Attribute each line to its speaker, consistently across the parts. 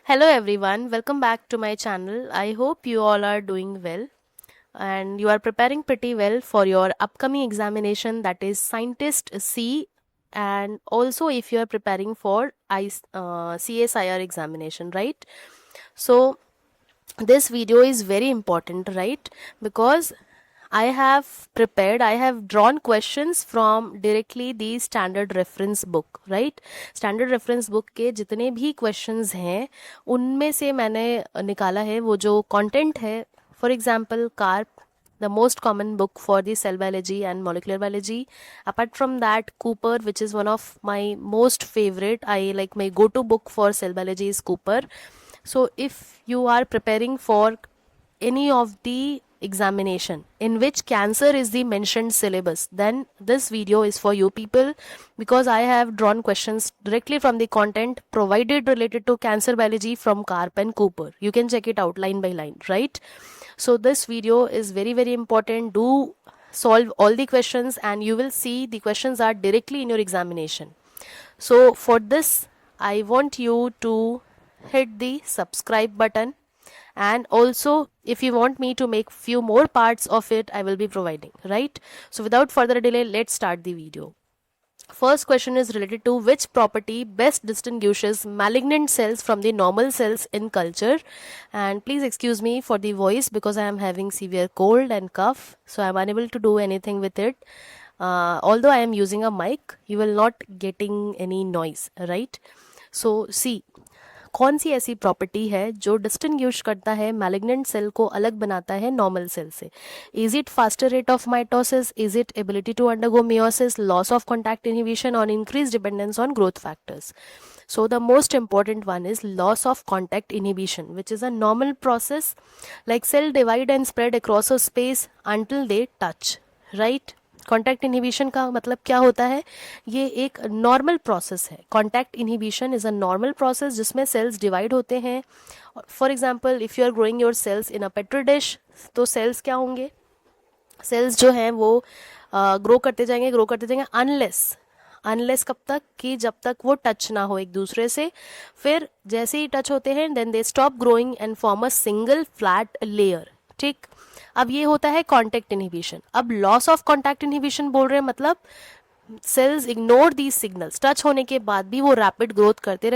Speaker 1: Hello everyone, welcome back to my channel. I hope you all are doing well and you are preparing pretty well for your upcoming examination, that is Scientist C, and also if you are preparing for CSIR examination, right? So this video is very important, right? Because I have drawn questions from directly the standard reference book, right? Standard reference book के जितने भी questions हैं उनमें से मैंने निकाला है वो जो कंटेंट है. For example carp, the most common book for the cell biology and molecular biology. Apart from that, Cooper, which is one of my most favorite, I like my go-to book for cell biology is Cooper. So if you are preparing for any of the examination in which cancer is the mentioned syllabus, then this video is for you people, because I have drawn questions directly from the content provided related to cancer biology from Karp and Cooper. You can check it out line by line, right? So this video is very important. Do solve all the questions and you will see the questions are directly in your examination. So for this, I want you to hit the subscribe button, and also if you want me to make few more parts of it, I will be providing, right? So without further delay, let's start the video. First question is related to which property best distinguishes malignant cells from the normal cells in culture. And please excuse me for the voice because I am having severe cold and cough, so I am unable to do anything with it. Although I am using a mic, you will not getting any noise, right? So see, कौन सी ऐसी property है जो distinguish करता है malignant cell को अलग बनाता है नॉर्मल सेल से? Is it faster rate of mitosis, is it ability to undergo meiosis, loss of contact inhibition और increase dependence on growth factors? So the most important one is loss of contact inhibition, which is a normal process, like cell divide and spread across a space until they touch, right? Contact inhibition का मतलब क्या होता है? ये एक normal process है. Contact inhibition is a normal process जिसमें cells divide होते हैं. For example, if you are growing your cells in a petri dish, तो सेल्स क्या होंगे? सेल्स जो हैं वो ग्रो करते जाएंगे अनलेस कब तक कि जब तक वो टच ना हो एक दूसरे से. फिर जैसे ही टच होते हैं then they stop growing and form a single flat layer. ठीक, अब ये होता है कॉन्टैक्ट इनहिबिशन. अब लॉस ऑफ कॉन्टैक्ट इनहिबिशन बोल रहे हैं मतलब cells ignore these signals. Touch होने के बाद भी वो रैपिड ग्रोथ करते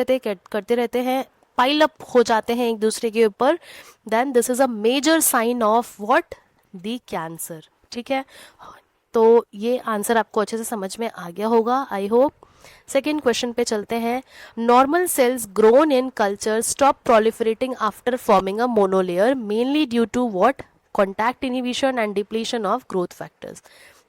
Speaker 1: रहते हैं, पाइल अप हो जाते हैं एक दूसरे के ऊपर. Then this is a major sign of what? The cancer. ठीक है, तो ये आंसर आपको अच्छे से समझ में आ गया होगा, आई होप. सेकेंड क्वेश्चन पे चलते हैं. Normal cells grown in culture stop proliferating after forming a monolayer mainly due to what? Contact inhibition and depletion of growth factors.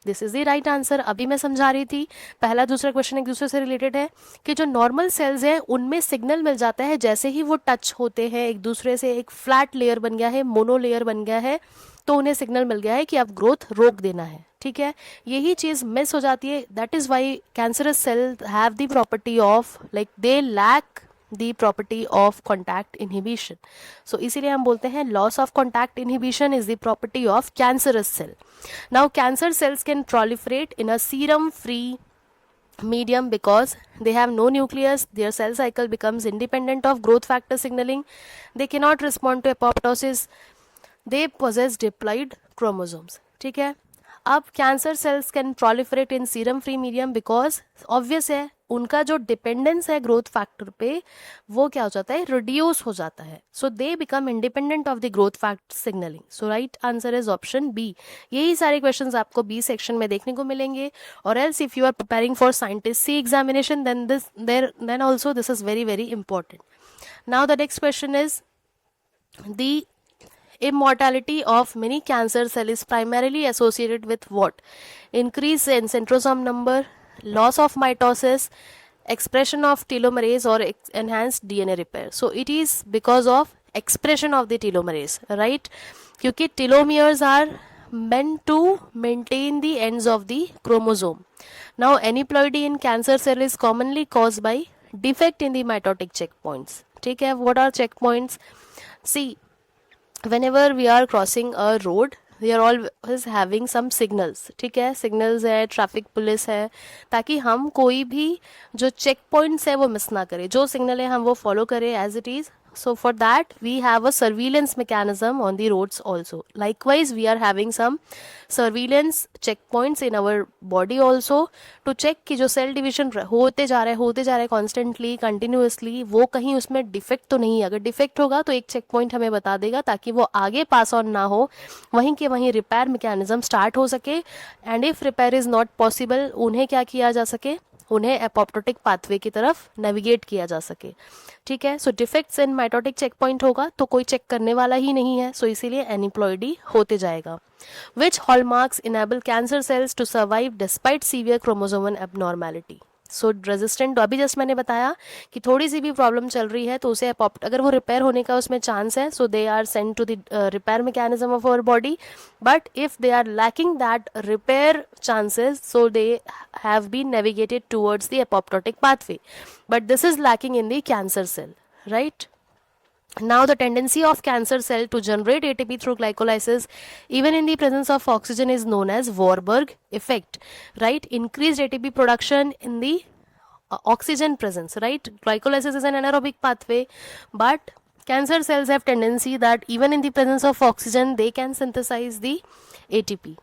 Speaker 1: This is the right answer. अभी मैं समझा रही थी, पहला दूसरा क्वेश्चन एक दूसरे से रिलेटेड है कि जो नॉर्मल सेल्स हैं उनमें सिग्नल मिल जाता है जैसे ही वो टच होते हैं एक दूसरे से, एक फ्लैट लेयर बन गया है, मोनो लेयर बन गया है, तो उन्हें सिग्नल मिल गया है कि अब ग्रोथ रोक देना है. ठीक है, यही चीज़ मिस हो जाती है. That is why cancerous cell have the property of like they lack the property of contact inhibition. So इसीलिए हम बोलते हैं loss of contact inhibition is the property of cancerous cell. Now cancer cells can proliferate in a serum free medium because they have no nucleus. Their cell cycle becomes independent of growth factor signaling. They cannot respond to apoptosis. They possess diploid chromosomes. ठीक है, अब cancer cells can proliferate in serum free medium because obvious है उनका जो dependence है growth factor पे वो क्या हो जाता है? रिड्यूस हो जाता है. So they become independent of the growth factor signalling. So right answer is option B. यही सारे क्वेश्चंस आपको बी सेक्शन में देखने को मिलेंगे. और else if you are preparing for scientist C examination then also this is very important. Now the next question is, the immortality of many cancer cell is primarily associated with what? Increase in centrosome number, loss of mitosis, expression of telomerase or enhanced DNA repair. So it is because of expression of the telomerase, right? क्योंकि telomeres are meant to maintain the ends of the chromosome. Now aneuploidy in cancer cell is commonly caused by defect in the mitotic checkpoints. ठीक है, what are checkpoints? See, whenever we are crossing a road, we are always having some signals. ठीक है, signals है, traffic police है, ताकि हम कोई भी जो चेक पॉइंट्स है वो मिस ना करें. जो सिग्नल है हम वो फॉलो करें as it is, So for that we have a surveillance mechanism on the roads also. Likewise we are having some surveillance checkpoints in our body also to check कि जो cell division होते जा रहे constantly continuously, वो कहीं उसमें defect तो नहीं है. अगर डिफेक्ट होगा तो एक चेक पॉइंट हमें बता देगा ताकि वो आगे पास ऑन ना हो, वहीं के वहीं रिपेयर मैकेनिज्म स्टार्ट हो सके. And if repair is not possible, उन्हें क्या किया जा सके, उन्हें एपोप्टोटिक पाथवे की तरफ नेविगेट किया जा सके. ठीक है. So defects in mitotic checkpoint होगा तो कोई चेक करने वाला ही नहीं है, सो इसीलिए एनिप्लॉयडी होते जाएगा. Which hallmarks enable cancer cells to survive despite severe chromosomal abnormality. So resistant, अभी जस्ट मैंने बताया कि थोड़ी सी भी प्रॉब्लम चल रही है तो उसे अगर वो रिपेयर होने का उसमें चांस है, so they are sent to the repair mechanism of our body. But if they are lacking that repair chances, so they have been navigated towards the apoptotic pathway, but this is lacking in the cancer cell, right? Now the tendency of cancer cell to generate ATP through glycolysis even in the presence of oxygen is known as Warburg effect, right? Increased ATP production in the oxygen presence, right? Glycolysis is an anaerobic pathway, but cancer cells have tendency that even in the presence of oxygen they can synthesize the ATP,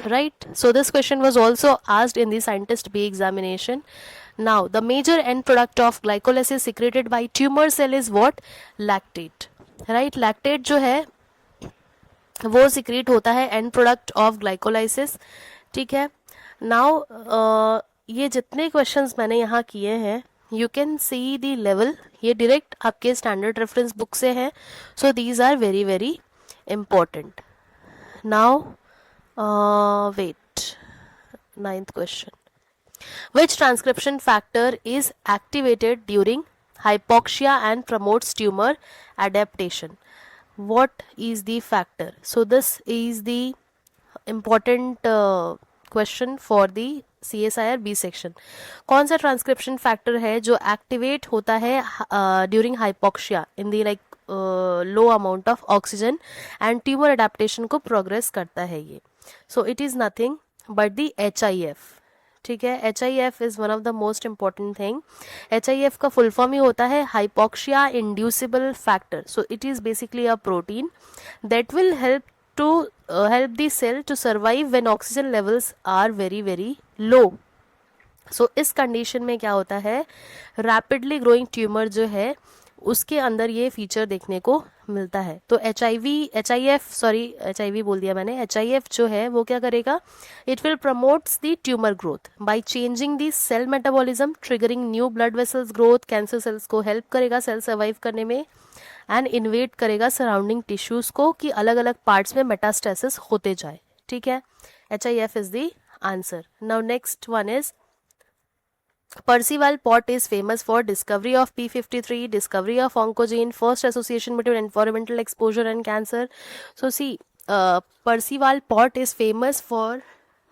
Speaker 1: right? So this question was also asked in the scientist B examination. Now the major end product of glycolysis secreted by tumor cell is what? Lactate, right? Lactate जो है वो secrete होता है end product of glycolysis. ठीक है. Now ये जितने questions मैंने यहाँ किए हैं, you can see the level, ये direct आपके standard reference book से है. So these are very very important. Now wait, 9th question. Which transcription factor is activated during hypoxia and promotes tumor adaptation? What is the factor? So this is the important question for the CSIR B section. कौन सा transcription factor है जो activate होता है during hypoxia in the like low amount of oxygen and tumour adaptation को progress करता है ये? सो it is nothing but the HIF. ठीक है. HIF is one of the most important thing. HIF का फुल फॉर्म ही होता है hypoxia inducible factor. So it is basically a protein that will help the cell to survive when oxygen levels are very very low. सो इस condition में क्या होता है, rapidly growing tumour जो है उसके अंदर ये फीचर देखने को मिलता है. तो HIV बोल दिया मैंने. HIF जो है वो क्या करेगा, it will promotes the tumour growth by changing the cell metabolism, triggering new blood vessels growth. Cancer cells को हेल्प करेगा सेल सर्वाइव करने में एंड इन्वेट करेगा सराउंडिंग टिश्यूज को कि अलग अलग पार्ट्स में मेटास्टेसिस होते जाए. ठीक है. HIF is the answer. Now next one is Percival Pott is famous for discovery of P53, discovery of oncogene, first association between environmental exposure and cancer. So see, Percival Pott is famous for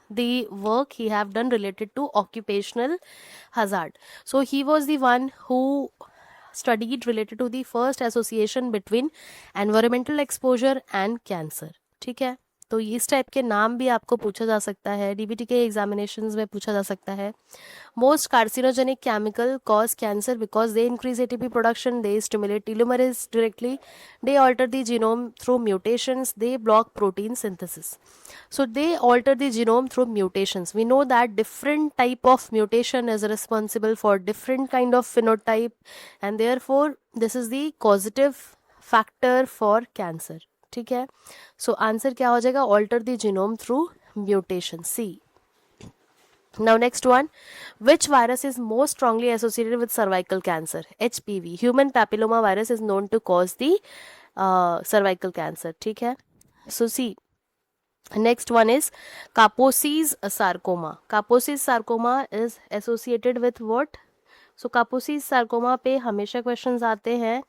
Speaker 1: the work he have done related to occupational hazard. So he was the one who studied related to the first association between environmental exposure and cancer. ठीक है. तो इस type के नाम भी आपको पूछा जा सकता है, DBT के एग्जामिनेशंस में पूछा जा सकता है. Most carcinogenic chemical cause cancer because they increase ATP production, they stimulate telomerase directly, they alter the genome through mutations, they block protein synthesis. So they alter the genome through mutations. We know that different type of mutation is responsible for different kind of phenotype and therefore this is the causative factor for cancer. ठीक है. So answer क्या हो जाएगा, alter the genome through mutation, C. Now next one, which virus is most strongly associated with cervical cancer? HPV, human papilloma virus is known to cause the cervical cancer. ठीक है. So see, next one is Kaposi's sarcoma. Kaposi's sarcoma is associated with what? So Kaposi's sarcoma पे हमेशा questions आते हैं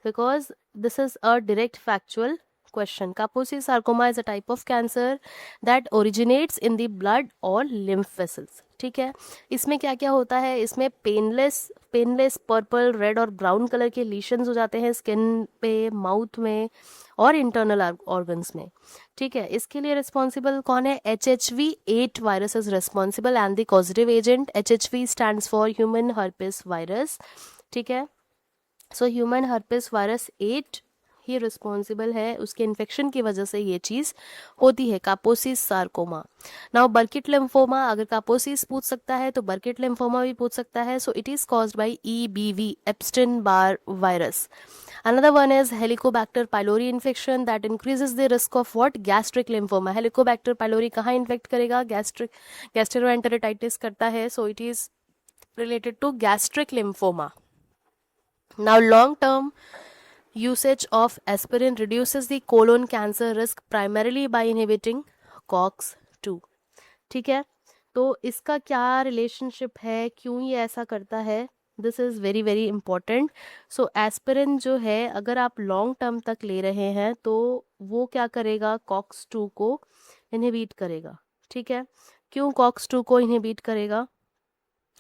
Speaker 1: because this is a direct factual question. Kaposi's sarcoma is a type of cancer that originates in the blood or lymph vessels. ठीक है. इसमें क्या क्या होता है, इसमें पेनलेस पर्पल, रेड और ब्राउन कलर के लीशंस हो जाते हैं स्किन पे, माउथ में और इंटरनल ऑर्गन्स में. ठीक है. इसके लिए रिस्पॉन्सिबल कौन है, HHV8 virus is responsible and the causative agent. HHV stands for human herpes virus. ठीक है. सो ह्यूमन हर्पिस वायरस 8 ही रिस्पॉन्सिबल है, उसके इन्फेक्शन की वजह से ये चीज़ होती है, कापोसिस सार्कोमा। नाउ बर्किट लिम्फोमा, अगर कापोसिस पूछ सकता है तो बर्किट लिम्फोमा भी पूछ सकता है। So it is caused by EBV, Epstein Barr virus. Another one is Helicobacter pylori infection that increases the risk of what? Gastric lymphoma. Helicobacter pylori कहाँ इन्फेक्ट करेगा? गैस्ट्रोएंटेरोटाइटिस करता है, so it is related to gastric lymphoma. Now long term usage of aspirin reduces the colon cancer risk primarily by inhibiting COX-2. ठीक है, तो इसका क्या relationship है, क्यों ये ऐसा करता है? This is very very important. So aspirin जो है अगर आप लॉन्ग टर्म तक ले रहे हैं तो वो क्या करेगा? COX-2 को इनहिबिट करेगा। ठीक है, क्यों COX-2 को इनहिबिट करेगा?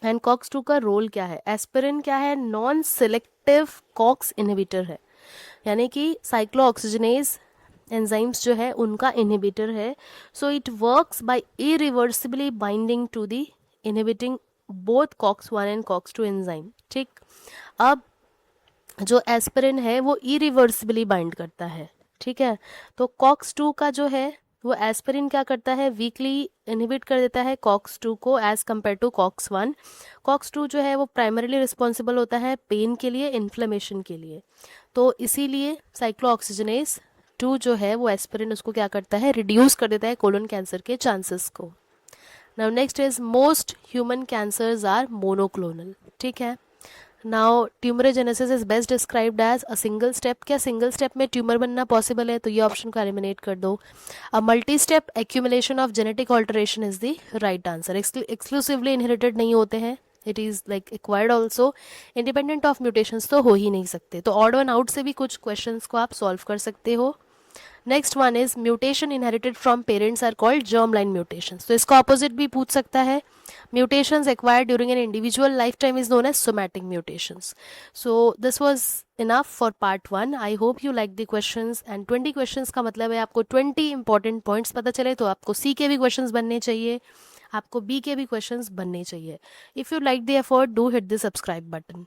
Speaker 1: एंड COX-2 का रोल क्या है? एस्पिरिन क्या है? नॉन सिलेक्टिव कॉक्स इनहिबिटर है, यानी कि साइक्लोऑक्सीजनेज एंजाइम्स जो है उनका इनहिबिटर है। So it works by irreversibly binding to the inhibiting both COX-1 and COX-2 enzyme. ठीक, अब जो एस्पिरिन है वो इरिवर्सिबली बाइंड करता है। ठीक है, तो COX-2 का जो है वो एस्पिरिन क्या करता है? वीकली इनहिबिट कर देता है COX-2 को as compare to COX-1। COX-2 जो है वो प्राइमरीली रिस्पॉन्सिबल होता है पेन के लिए, इन्फ्लेमेशन के लिए, तो इसीलिए साइक्लोऑक्सीजनेज 2 जो है वो एस्पिरिन उसको क्या करता है? रिड्यूस कर देता है कोलोन कैंसर के चांसेस को। Now next is most human cancers are monoclonal. ठीक है, now tumorigenesis is best described as a single step. क्या सिंगल स्टेप में ट्यूमर बनना पॉसिबल है? तो ये ऑप्शन को एलिमिनेट कर दो। A multi step accumulation of genetic alteration is the right answer. Exclusively inherited नहीं होते हैं, it is like acquired also. Independent of mutations तो हो ही नहीं सकते, तो ऑड वन आउट से भी कुछ क्वेश्चंस को आप सॉल्व कर सकते हो। Next one is mutation inherited from parents are called germ line mutations, तो इसका ऑपोजिट भी पूछ सकता है। Mutations acquired during an individual life time is known as somatic mutations. So this was enough for part 1। I hope you like the questions, and 20 questions का मतलब है आपको 20 इंपॉर्टेंट पॉइंट्स पता चले, तो आपको सी के भी क्वेश्चंस बनने चाहिए, आपको बी के भी क्वेश्चंस बनने चाहिए। If you like the effort, do hit the subscribe button.